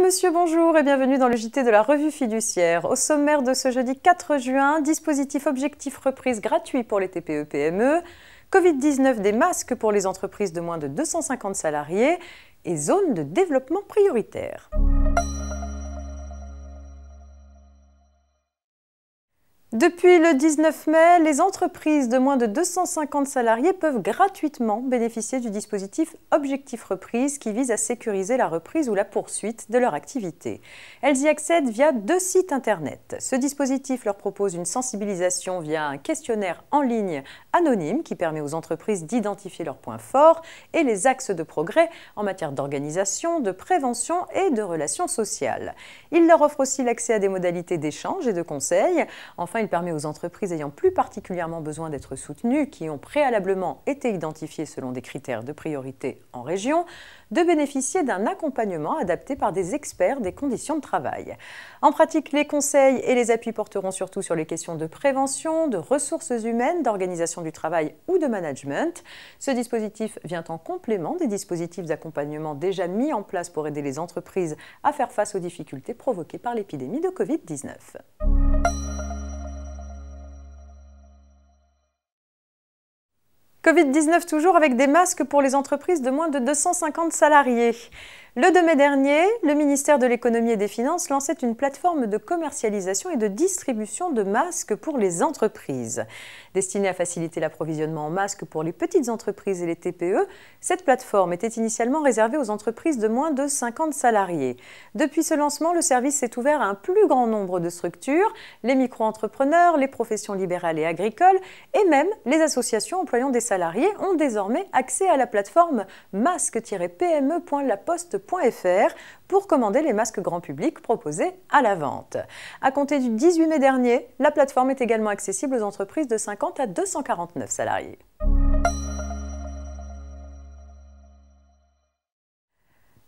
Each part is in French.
Madame, Monsieur, bonjour et bienvenue dans le JT de la Revue Fiduciaire. Au sommaire de ce jeudi 4 juin, dispositif objectif reprise gratuit pour les TPE-PME, Covid-19 des masques pour les entreprises de moins de 250 salariés et zone de développement prioritaire. Depuis le 19 mai, les entreprises de moins de 250 salariés peuvent gratuitement bénéficier du dispositif Objectif Reprise qui vise à sécuriser la reprise ou la poursuite de leur activité. Elles y accèdent via 2 sites internet. Ce dispositif leur propose une sensibilisation via un questionnaire en ligne anonyme qui permet aux entreprises d'identifier leurs points forts et les axes de progrès en matière d'organisation, de prévention et de relations sociales. Il leur offre aussi l'accès à des modalités d'échange et de conseils. Enfin, il permet aux entreprises ayant plus particulièrement besoin d'être soutenues, qui ont préalablement été identifiées selon des critères de priorité en région, de bénéficier d'un accompagnement adapté par des experts des conditions de travail. En pratique, les conseils et les appuis porteront surtout sur les questions de prévention, de ressources humaines, d'organisation du travail ou de management. Ce dispositif vient en complément des dispositifs d'accompagnement déjà mis en place pour aider les entreprises à faire face aux difficultés provoquées par l'épidémie de Covid-19. Covid-19 toujours avec des masques pour les entreprises de moins de 250 salariés. Le 2 mai dernier, le ministère de l'Économie et des Finances lançait une plateforme de commercialisation et de distribution de masques pour les entreprises. Destinée à faciliter l'approvisionnement en masques pour les petites entreprises et les TPE, cette plateforme était initialement réservée aux entreprises de moins de 50 salariés. Depuis ce lancement, le service s'est ouvert à un plus grand nombre de structures, les micro-entrepreneurs, les professions libérales et agricoles, et même les associations employant des salariés ont désormais accès à la plateforme masque-pme.laposte.fr pour commander les masques grand public proposés à la vente. À compter du 18 mai dernier, la plateforme est également accessible aux entreprises de 50 à 249 salariés.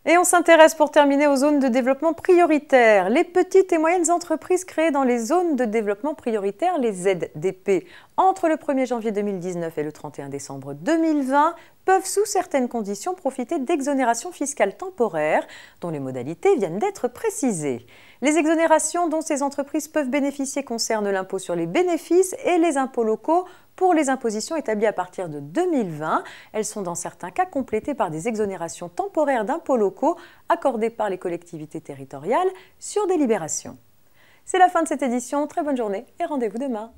Et on s'intéresse pour terminer aux zones de développement prioritaire. Les petites et moyennes entreprises créées dans les zones de développement prioritaire, les ZDP, entre le 1er janvier 2019 et le 31 décembre 2020, peuvent sous certaines conditions profiter d'exonérations fiscales temporaires dont les modalités viennent d'être précisées. Les exonérations dont ces entreprises peuvent bénéficier concernent l'impôt sur les bénéfices et les impôts locaux pour les impositions établies à partir de 2020. Elles sont dans certains cas complétées par des exonérations temporaires d'impôts locaux accordées par les collectivités territoriales sur délibération. C'est la fin de cette édition, très bonne journée et rendez-vous demain.